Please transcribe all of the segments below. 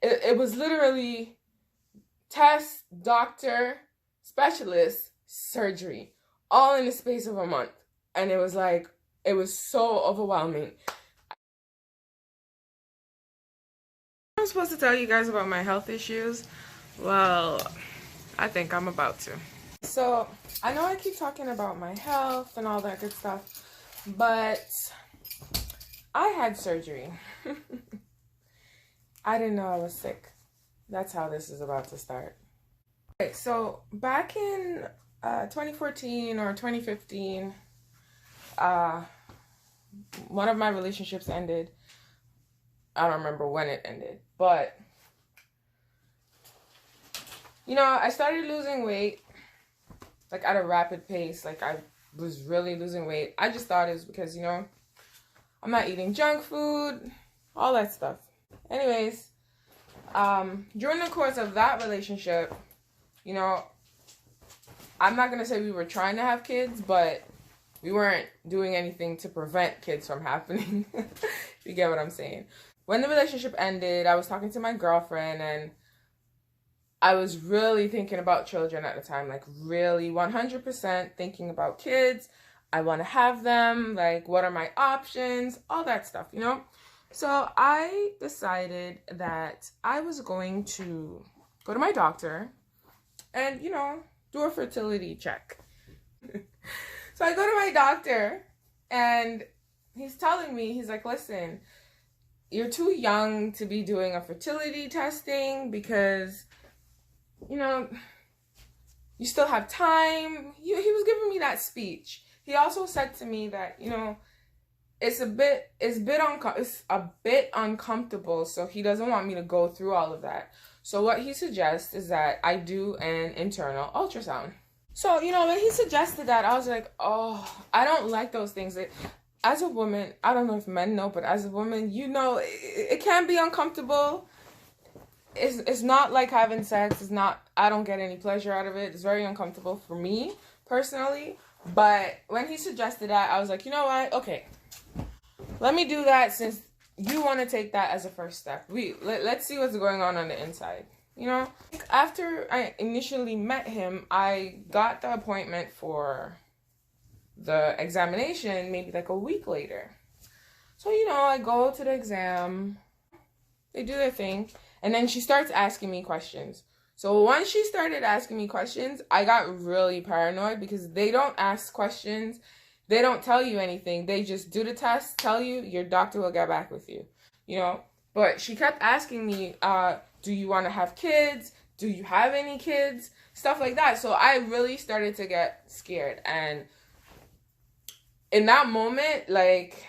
it was literally test, doctor, specialist, surgery, all in the space of a month. And it was like, it was so overwhelming. I'm supposed to tell you guys about my health issues. Well, I think I'm about to. So, I know I keep talking about my health and all that good stuff, but I had surgery. I didn't know I was sick. That's how this is about to start. Okay, so back in 2014 or 2015, one of my relationships ended. I don't remember when it ended, but you know, I started losing weight like at a rapid pace. Like I was really losing weight. I just thought it was because, you know, I'm not eating junk food, all that stuff. Anyways, during the course of that relationship, you know, I'm not gonna say we were trying to have kids, but we weren't doing anything to prevent kids from happening. If you get what I'm saying. When the relationship ended, I was talking to my girlfriend, and I was really thinking about children at the time, like really 100% thinking about kids. I want to have them, like what are my options, all that stuff, you know? So I decided that I was going to go to my doctor and, you know, do a fertility check. So I go to my doctor, and he's telling me, he's like, listen, you're too young to be doing a fertility testing because, you know, you still have time. He was giving me that speech. He also said to me that, you know, it's a bit uncomfortable, so he doesn't want me to go through all of that. So what he suggests is that I do an internal ultrasound. So, you know, when he suggested that, I was like, oh, I don't like those things. As a woman, I don't know if men know, but as a woman, you know, it can be uncomfortable. It's not like having sex. It's not, I don't get any pleasure out of it. It's very uncomfortable for me, personally. But when he suggested that, I was like, you know what? Okay, let me do that since you want to take that as a first step. Let's see what's going on the inside. You know, after I initially met him, I got the appointment for the examination maybe like a week later. So, you know, I go to the exam, they do their thing, and then she starts asking me questions. So once she started asking me questions, I got really paranoid because they don't ask questions. They don't tell you anything. They just do the test, tell you, your doctor will get back with you, you know? But she kept asking me, do you want to have kids? Do you have any kids? Stuff like that. So I really started to get scared. And in that moment, like,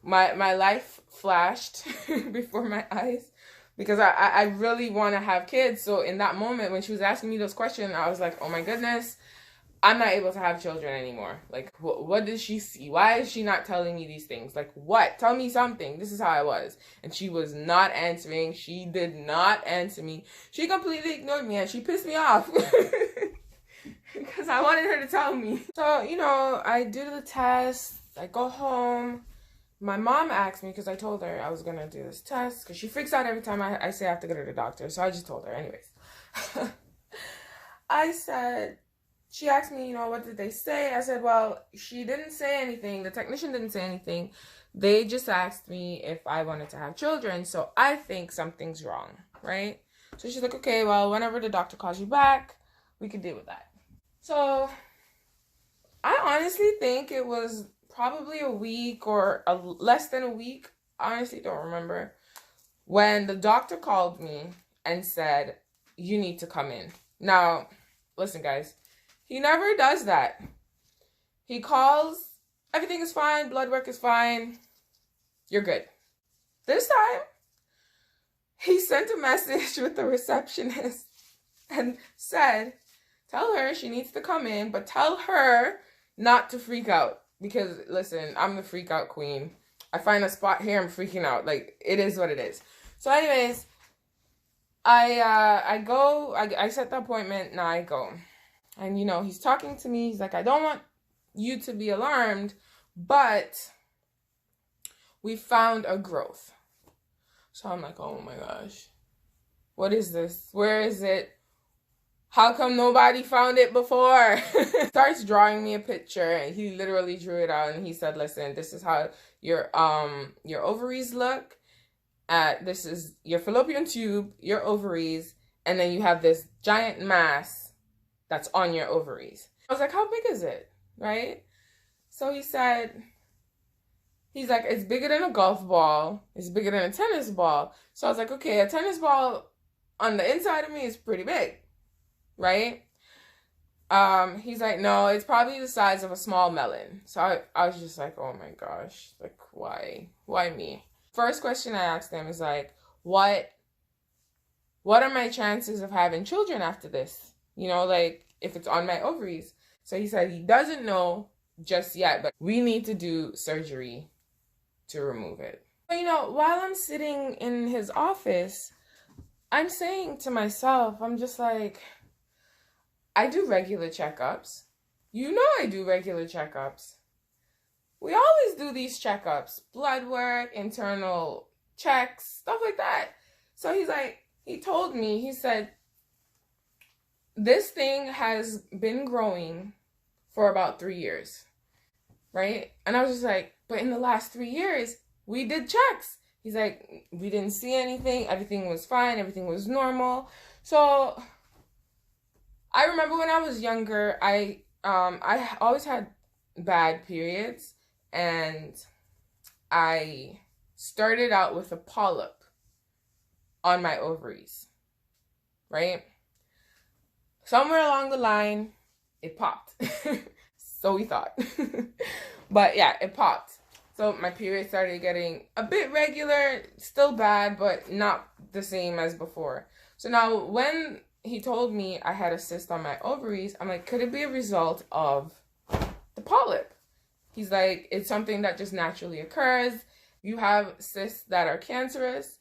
my life flashed before my eyes because I really want to have kids. So in that moment, when she was asking me those questions, I was like, oh my goodness, I'm not able to have children anymore. Like, what does she see? Why is she not telling me these things? Like, what? Tell me something. This is how I was. And she was not answering. She did not answer me. She completely ignored me, and she pissed me off. Because I wanted her to tell me. So, you know, I do the test. I go home. My mom asked me, because I told her I was going to do this test. Because she freaks out every time I say I have to go to the doctor. So I just told her. Anyways. She asked me, you know, what did they say? I said, well, she didn't say anything. The technician didn't say anything. They just asked me if I wanted to have children. So I think something's wrong, right? So she's like, okay, well, whenever the doctor calls you back, we can deal with that. So I honestly think it was probably a week or less than a week. I honestly don't remember. When the doctor called me and said, you need to come in. Now, listen, guys. He never does that. He calls, everything is fine, blood work is fine, you're good. This time, he sent a message with the receptionist and said, tell her she needs to come in, but tell her not to freak out. Because, listen, I'm the freak out queen. I find a spot here, I'm freaking out. Like, it is what it is. So anyways, I set the appointment, and I go. And, you know, he's talking to me. He's like, I don't want you to be alarmed, but we found a growth. So I'm like, oh my gosh. What is this? Where is it? How come nobody found it before? Starts drawing me a picture, and he literally drew it out, and he said, listen, this is how your ovaries look. This is your fallopian tube, your ovaries, and then you have this giant mass that's on your ovaries. I was like, how big is it? Right? So he said, he's like, it's bigger than a golf ball. It's bigger than a tennis ball. So I was like, okay, a tennis ball on the inside of me is pretty big, right? He's like, no, it's probably the size of a small melon. So I was just like, oh my gosh, like, why me? First question I asked him is like, what are my chances of having children after this? You know, like, if it's on my ovaries. So he said he doesn't know just yet, but we need to do surgery to remove it. But, you know, while I'm sitting in his office, I'm saying to myself, I'm just like, I do regular checkups. You know I do regular checkups. We always do these checkups, blood work, internal checks, stuff like that. So he's like, he told me, he said, this thing has been growing for about 3 years, right? And I was just like, but in the last 3 years, we did checks. He's like, we didn't see anything. Everything was fine. Everything was normal. So I remember when I was younger, I always had bad periods, and I started out with a polyp on my ovaries, right? Somewhere along the line, it popped. So we thought. But yeah, it popped. So my period started getting a bit regular, still bad, but not the same as before. So now when he told me I had a cyst on my ovaries, I'm like, could it be a result of the polyp? He's like, it's something that just naturally occurs. You have cysts that are cancerous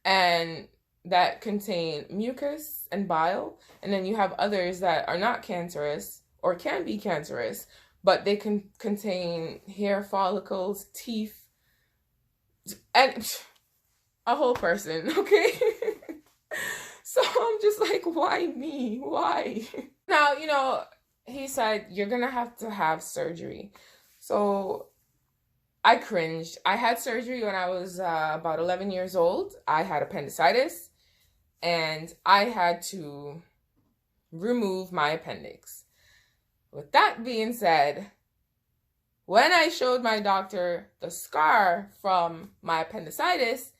and that contain mucus and bile, and then you have others that are not cancerous or can be cancerous, but they can contain hair follicles, teeth, and a whole person, okay? So I'm just like, why me? Why? Now, you know, he said, you're gonna have to have surgery. So I cringed. I had surgery when I was about 11 years old. I had appendicitis, and I had to remove my appendix. With that being said, when I showed my doctor the scar from my appendicitis,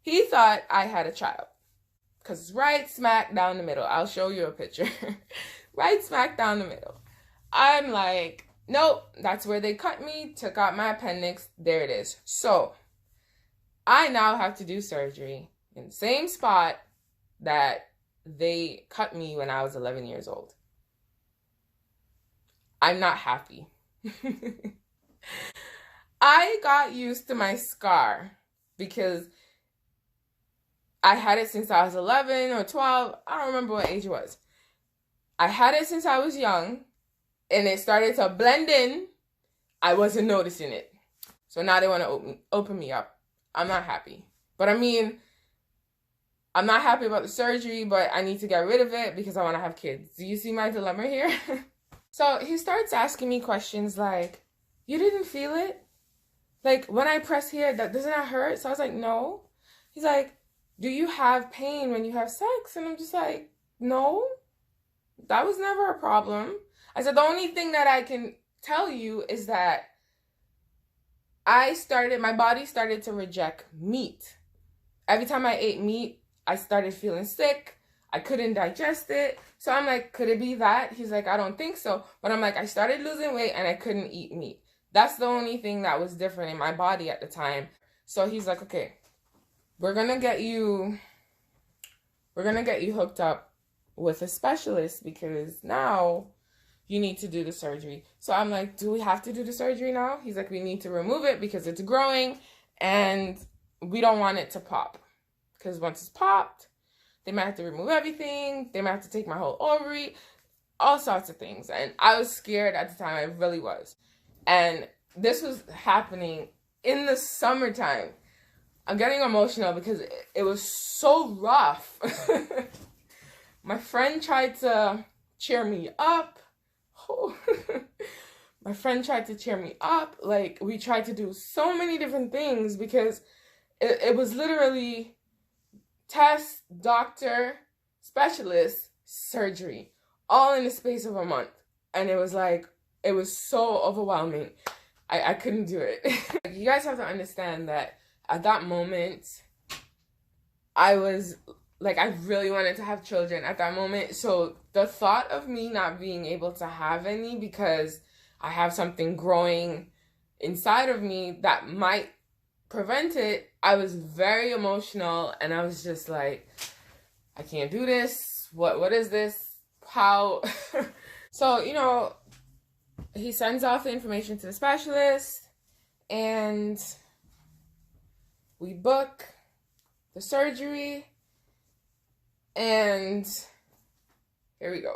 he thought I had a child. Because it's right smack down the middle. I'll show you a picture. Right smack down the middle. I'm like, nope, that's where they cut me, took out my appendix. There it is. So I now have to do surgery in the same spot that they cut me when I was 11 years old. I'm not happy. I got used to my scar because I had it since I was 11 or 12. I don't remember what age it was. I had it since I was young, and it started to blend in. I wasn't noticing it. So now they want to open me up. I'm not happy. But I mean, I'm not happy about the surgery, but I need to get rid of it because I want to have kids. Do you see my dilemma here? So he starts asking me questions like, you didn't feel it? Like, when I press here, doesn't that hurt? So I was like, no. He's like, do you have pain when you have sex? And I'm just like, no, that was never a problem. I said, the only thing that I can tell you is that my body started to reject meat. Every time I ate meat, I started feeling sick. I couldn't digest it. So I'm like, could it be that? He's like, I don't think so. But I'm like, I started losing weight and I couldn't eat meat. That's the only thing that was different in my body at the time. So he's like, okay, we're gonna get you hooked up with a specialist because now you need to do the surgery. So I'm like, do we have to do the surgery now? He's like, we need to remove it because it's growing and we don't want it to pop. Because once it's popped, they might have to remove everything. They might have to take my whole ovary, all sorts of things. And I was scared at the time. I really was. And this was happening in the summertime. I'm getting emotional because it was so rough. My friend tried to cheer me up. My friend tried to cheer me up. Like, we tried to do so many different things because it was literally test, doctor, specialist, surgery, all in the space of a month. And it was like, it was so overwhelming. I couldn't do it. You guys have to understand that at that moment, I was like, I really wanted to have children at that moment. So the thought of me not being able to have any because I have something growing inside of me that might prevent it, I was very emotional, and I was just like, I can't do this. What is this? How? So, you know, he sends off the information to the specialist, and we book the surgery, and here we go.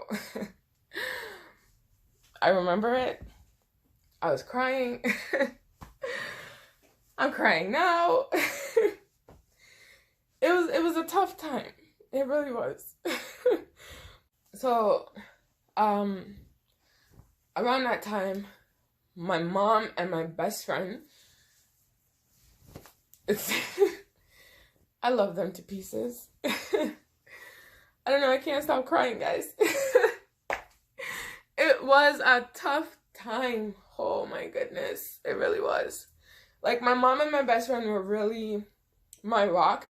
I remember it. I was crying. I'm crying now. It was a tough time. It really was. So, around that time, my mom and my best friend, I love them to pieces. I don't know, I can't stop crying, guys. It was a tough time. Oh my goodness, it really was. Like, my mom and my best friend were really my rock.